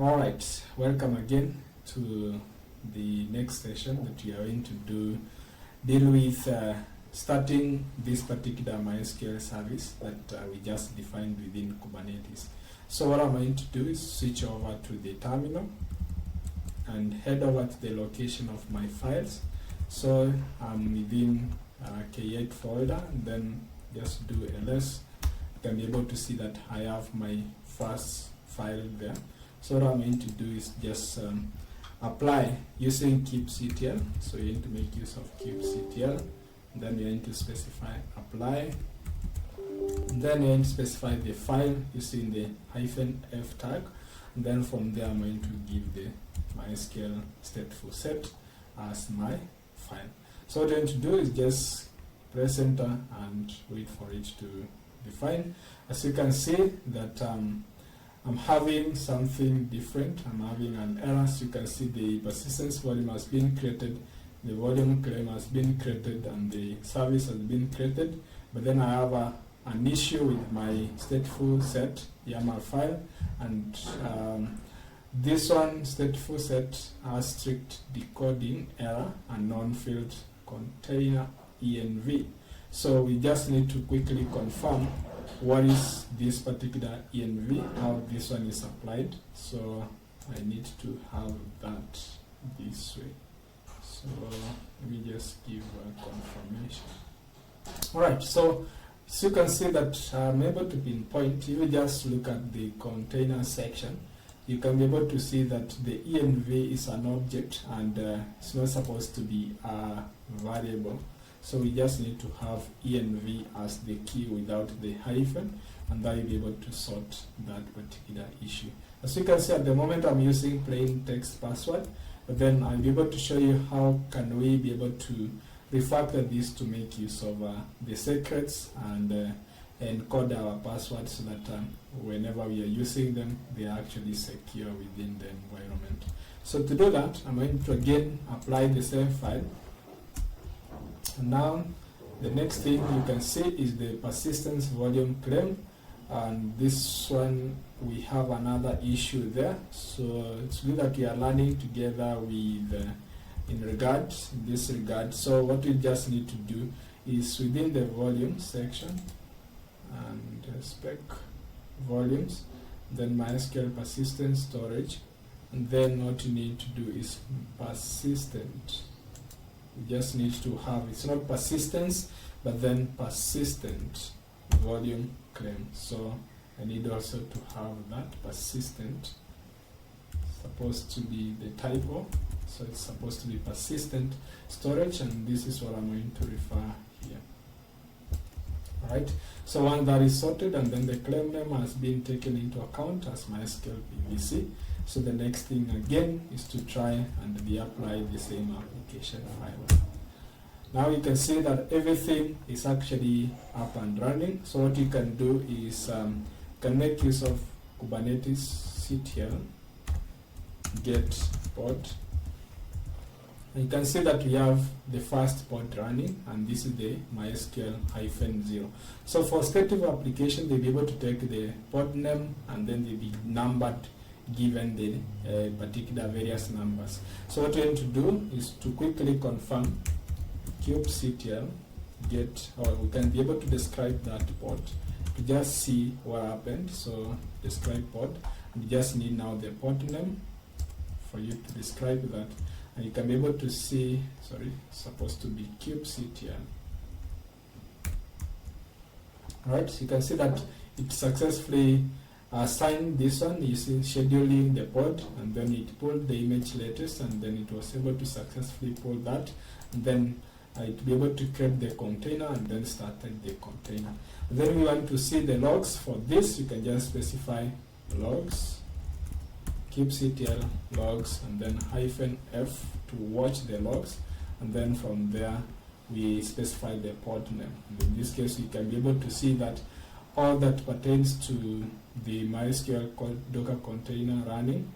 Alright, welcome again to the next session that we are going to deal with starting this particular MySQL service that we just defined within Kubernetes. So what I'm going to do is switch over to the terminal and head over to the location of my files. So I'm within K8 folder, and then just do ls. You can be able to see that I have my first file there. So what I'm going to do is just apply using kubectl. So you need to make use of kubectl. Then you're going to specify apply. And then you're going to specify the file using the -f tag. And then from there I'm going to give the MySQL StatefulSet as my file. So what you're going to do is just press enter and wait for it to define. As you can see that I'm having something different. I'm having an error. So you can see the persistence volume has been created, the volume claim has been created, and the service has been created. But then I have an issue with my StatefulSet YAML file, and this one, StatefulSet, has strict decoding error and non-filled container env. So we just need to quickly confirm what is this particular env, how this one is applied. So I need to have that this way. So let me just give a confirmation. Alright, so as you can see that I'm able to pinpoint. If you just look at the container section, you can be able to see that the env is an object, and it's not supposed to be a variable. So we just need to have env as the key without the hyphen, and that will be able to sort that particular issue. As you can see, at the moment I'm using plain text password, but then I'll be able to show you how can we be able to refactor this to make use of the secrets and encode our passwords so that whenever we are using them, they are actually secure within the environment. So to do that, I'm going to again apply the same file. And now the next thing you can see is the persistence volume claim, and this one we have another issue there. So it's good that we are learning together with in this regard. So what we just need to do is within the volume section and spec volumes, then MySQL persistent storage, and then what you need to do is persistent. We just need to have, it's not persistence, but then persistent volume claim. So I need also to have that persistent, supposed to be the typo, so it's supposed to be persistent storage, and this is what I'm going to refer here. Alright, so once that is sorted and then the claim name has been taken into account as MySQL PVC, so the next thing again is to try and reapply the same application file. Now you can see that everything is actually up and running. So what you can do is can make use of Kubernetes ctl get pod. And you can see that we have the first pod running, and this is the MySQL -0. So for stateful application, they'll be able to take the pod name and then they'll be numbered given the particular various numbers. So what we're going to do is to quickly confirm kubectl get, or we can be able to describe that pod to just see what happened. So describe pod, and you just need now the pod name for you to describe that, and you can be able to see, sorry, it's supposed to be kubectl. Alright, so you can see that it successfully assigned this one using scheduling the pod, and then it pulled the image latest, and then it was able to successfully pull that, and then it be able to create the container and then started the container. And then we want to see the logs. For this, you can just specify logs, kubectl logs, and then -f to watch the logs, and then from there we specify the pod name. And in this case, you can be able to see that all that pertains to the MySQL Docker container running,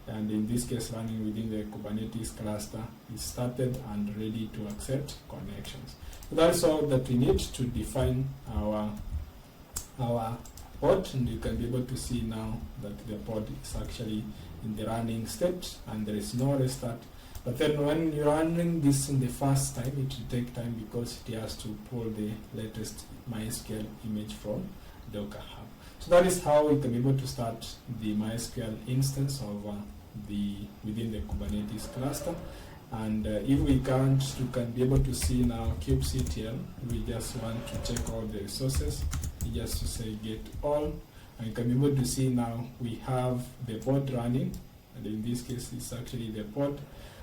and in this case running within the Kubernetes cluster, is started and ready to accept connections. So that's all that we need to define our pod, and you can be able to see now that the pod is actually in the running state and there is no restart. But then when you're running this in the first time, it will take time because it has to pull the latest MySQL image from Docker Hub. So that is how we can be able to start the MySQL instance of within the Kubernetes cluster. And if we can't, you can be able to see now kubectl. We just want to check all the resources. You just to say get all, and you can be able to see now we have the pod running, and in this case it's actually the pod.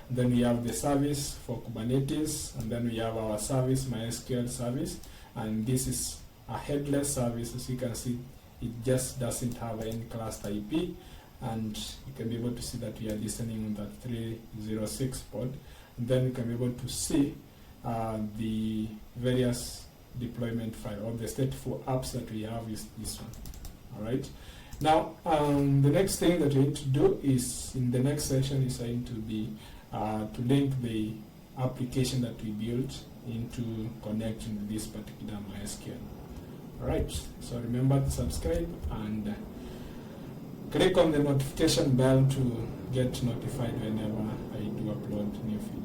Then we have the service for Kubernetes, and then we have our service, MySQL service, and this is a headless service. As you can see, it just doesn't have any cluster IP, and you can be able to see that we are listening on that 306 pod. And then you can be able to see the various deployment file or the stateful apps that we have is this one. All right. Now, the next thing that we need to do is in the next session is going to be to link the application that we built into connecting with this particular MySQL. Alright, so remember to subscribe and click on the notification bell to get notified whenever I do upload new features.